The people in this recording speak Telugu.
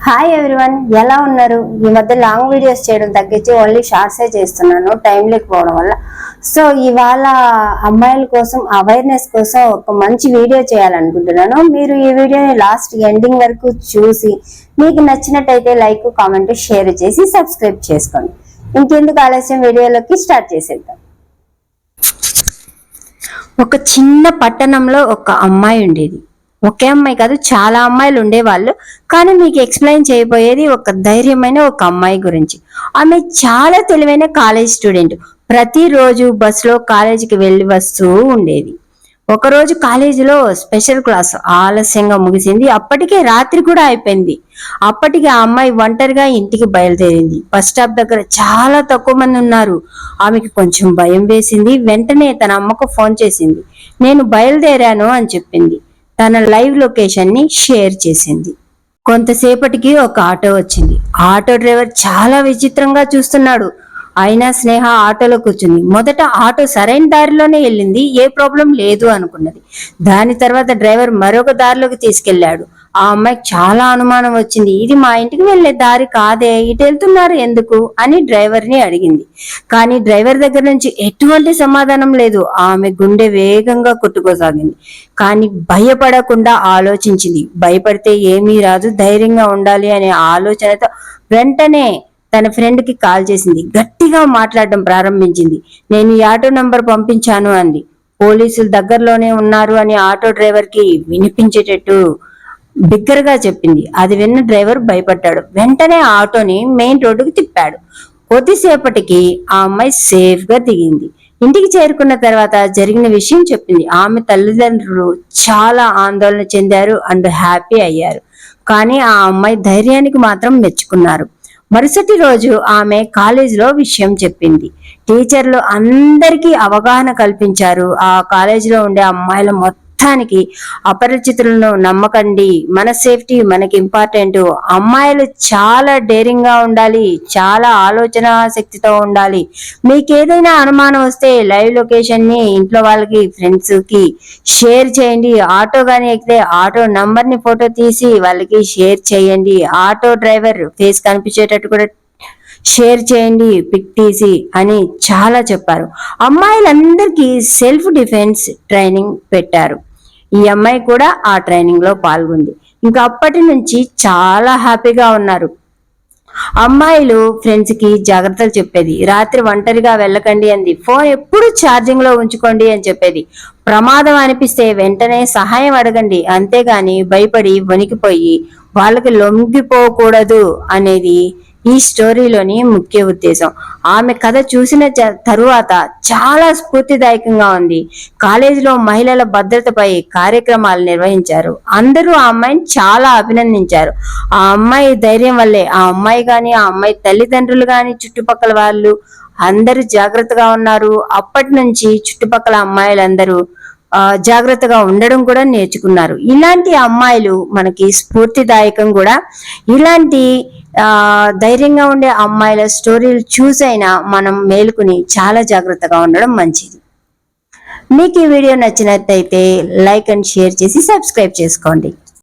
హాయ్ ఎవ్రీవన్, ఎలా ఉన్నారు? ఈ మధ్య లాంగ్ వీడియోస్ చేయడం తగ్గించి ఓన్లీ షార్ట్సే చేస్తున్నాను టైం లేకపోవడం వల్ల. సో ఇవాళ అమ్మాయిల కోసం అవేర్నెస్ కోసం ఒక మంచి వీడియో చేయాలనుకుంటున్నాను. మీరు ఈ వీడియోని లాస్ట్ ఎండింగ్ వరకు చూసి మీకు నచ్చినట్టయితే లైక్, కామెంట్, షేర్ చేసి సబ్స్క్రైబ్ చేసుకోండి. ఇంకెందుకు ఆలస్యం, వీడియోలోకి స్టార్ట్ చేసేద్దాం. ఒక చిన్న పట్టణంలో ఒక అమ్మాయి ఉండేది. ఒకే అమ్మాయి కాదు, చాలా అమ్మాయిలు ఉండేవాళ్ళు. కానీ మీకు ఎక్స్ప్లెయిన్ చేయబోయేది ఒక ధైర్యమైన ఒక అమ్మాయి గురించి. ఆమె చాలా తెలివైన కాలేజ్ స్టూడెంట్. ప్రతిరోజు బస్సులో కాలేజీకి వెళ్ళి వస్తూ ఉండేది. ఒకరోజు కాలేజీలో స్పెషల్ క్లాస్ ఆలస్యంగా ముగిసింది. అప్పటికే రాత్రి కూడా అయిపోయింది. అప్పటికి ఆ అమ్మాయి ఒంటరిగా ఇంటికి బయలుదేరింది. బస్ స్టాప్ దగ్గర చాలా తక్కువ మంది ఉన్నారు. ఆమెకి కొంచెం భయం వేసింది. వెంటనే తన అమ్మకు ఫోన్ చేసింది. నేను బయలుదేరాను అని చెప్పింది. తన లైవ్ లొకేషన్ ని షేర్ చేసింది. కొంతసేపటికి ఒక ఆటో వచ్చింది. ఆటో డ్రైవర్ చాలా విచిత్రంగా చూస్తున్నాడు. అయినా స్నేహ ఆటోలో కూర్చుంది. మొదట ఆటో సరైన దారిలోనే వెళ్ళింది, ఏ ప్రాబ్లం లేదు అనుకున్నది. దాని తర్వాత డ్రైవర్ మరొక దారిలోకి తీసుకెళ్లాడు. ఆ అమ్మాయికి చాలా అనుమానం వచ్చింది. ఇది మా ఇంటికి వెళ్లే దారి కాదే, ఇటు వెళ్తున్నారు ఎందుకు అని డ్రైవర్ ని అడిగింది. కానీ డ్రైవర్ దగ్గర నుంచి ఎటువంటి సమాధానం లేదు. ఆమె గుండె వేగంగా కొట్టుకోసాగింది. కానీ భయపడకుండా ఆలోచించింది. భయపడితే ఏమీ రాదు, ధైర్యంగా ఉండాలి అనే ఆలోచనతో వెంటనే తన ఫ్రెండ్ కి కాల్ చేసింది. గట్టిగా మాట్లాడడం ప్రారంభించింది. నేను ఈ ఆటో నంబర్ పంపించాను అంది. పోలీసులు దగ్గరలోనే ఉన్నారు అని ఆటో డ్రైవర్ కి వినిపించేటట్టు బిగ్గరగా చెప్పింది. అది విన్న డ్రైవర్ భయపడ్డాడు. వెంటనే ఆటోని మెయిన్ రోడ్డుకు తిప్పాడు. కొద్దిసేపటికి ఆ అమ్మాయి సేఫ్ గా దిగింది. ఇంటికి చేరుకున్న తర్వాత జరిగిన విషయం చెప్పింది. ఆమె తల్లిదండ్రులు చాలా ఆందోళన చెందారు అండ్ హ్యాపీ అయ్యారు. కానీ ఆ అమ్మాయి ధైర్యానికి మాత్రం మెచ్చుకున్నారు. మరుసటి రోజు ఆమె కాలేజీలో విషయం చెప్పింది. టీచర్లు అందరికీ అవగాహన కల్పించారు. ఆ కాలేజీలో ఉండే అమ్మాయిల మొత్తానికి అపరిచితులను నమ్మకండి, మన సేఫ్టీ మనకి ఇంపార్టెంట్, అమ్మాయిలు చాలా డేరింగ్ గా ఉండాలి, చాలా ఆలోచన శక్తితో ఉండాలి, మీకు ఏదైనా అనుమానం వస్తే లైవ్ లొకేషన్ ని ఇంట్లో వాళ్ళకి, ఫ్రెండ్స్ కి షేర్ చేయండి. ఆటో గాని ఎక్కితే ఆటో నంబర్ ని ఫోటో తీసి వాళ్ళకి షేర్ చేయండి. ఆటో డ్రైవర్ ఫేస్ కనిపించేటట్టు కూడా షేర్ చేయండి, పిక్ తీసి అని చాలా చెప్పారు. అమ్మాయిలందరికీ సెల్ఫ్ డిఫెన్స్ ట్రైనింగ్ పెట్టారు. ఈ అమ్మాయి కూడా ఆ ట్రైనింగ్ లో పాల్గొంది. ఇంకా అప్పటి నుంచి చాలా హ్యాపీగా ఉన్నారు. అమ్మాయిలు ఫ్రెండ్స్ కి జాగ్రత్తలు చెప్పేది. రాత్రి ఒంటరిగా వెళ్ళకండి అంది. ఫోన్ ఎప్పుడు ఛార్జింగ్ లో ఉంచుకోండి అని చెప్పేది. ప్రమాదం అనిపిస్తే వెంటనే సహాయం అడగండి, అంతేగాని భయపడి వణికిపోయి వాళ్ళకి లొంగిపోకూడదు అనేది ఈ స్టోరీలోని ముఖ్య ఉద్దేశం. ఆమె కథ చూసిన తరువాత చాలా స్ఫూర్తిదాయకంగా ఉంది. కాలేజీలో మహిళల భద్రతపై కార్యక్రమాలు నిర్వహించారు. అందరూ ఆ అమ్మాయిని చాలా అభినందించారు. ఆ అమ్మాయి ధైర్యం వల్లే ఆ అమ్మాయి గాని, ఆ అమ్మాయి తల్లిదండ్రులు గాని, చుట్టుపక్కల వాళ్ళు అందరూ జాగ్రత్తగా ఉన్నారు. అప్పటి నుంచి చుట్టుపక్కల అమ్మాయిలందరూ జాగ్రత్తగా ఉండడం కూడా నేర్చుకున్నారు. ఇలాంటి అమ్మాయిలు మనకి స్ఫూర్తిదాయకం కూడా. ఇలాంటి ధైర్యంగా ఉండే అమ్మాయిల స్టోరీలు చూసైనా మనం మేలుకుని చాలా జాగ్రత్తగా ఉండడం మంచిది. మీకు ఈ వీడియో నచ్చినట్లయితే లైక్ అండ్ షేర్ చేసి సబ్స్క్రైబ్ చేసుకోండి.